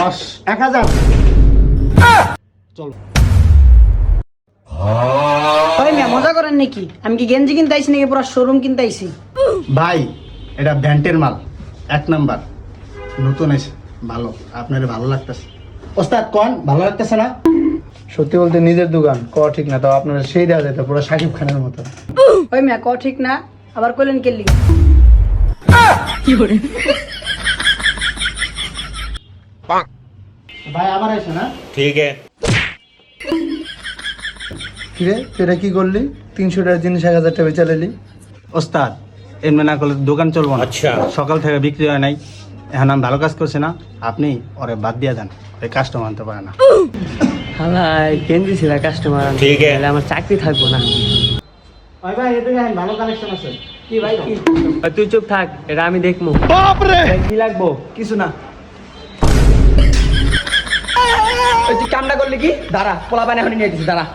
1000 চলো। ভাই মিয়া মজা করেন নাকি? আমি কি গেঞ্জি কিনতে আইছি নাকি পুরো শোরুম কিনতে আইছি? ভাই এটা ব্যান্ডের মাল, 1 নাম্বার, নতুন এসে ভালো, আপনার ভালো লাগতেছে। ওস্তাদ কোন ভালো লাগতেছে না? সত্যি বলতে নিজের দোকান ক ঠিক না, তো আপনারা সেই দেওয়া যেত পুরো শাকিব খানের মতো। ওই মিয়া ক ঠিক না, আবার কইলেন কেলি? ভাই আবার এসে না? ठीक है। কিরে তুই এটা কি করলি? 300 টাকার জিনিস 1000 টাকা বেচা নিলি। ওস্তাদ এমনি না করলে দোকান চলবো না। আচ্ছা। সকাল থেকে বিক্রি হয় নাই, এখন আমি ভালো কাজ করছি না, আপনি ওরে বাদ দিয়ে দেন, এই কাস্টমার আনতে পারে না। হালাই গেঞ্জি ছিল কাস্টমার, ঠিক আছে। তাহলে আমার চাকরি থাকবো না। ভাই ভাই এদিকে আহেন, ভালো কালেকশন আছে। কি ভাই কি? তুই চুপ থাক, এটা আমি দেখবো। কি লাগবো? কিছু না। তুই কামটা করলি কি? দাঁড়া, পোলা পানি এখন নিয়ে দিচ্ছি, দাঁড়া।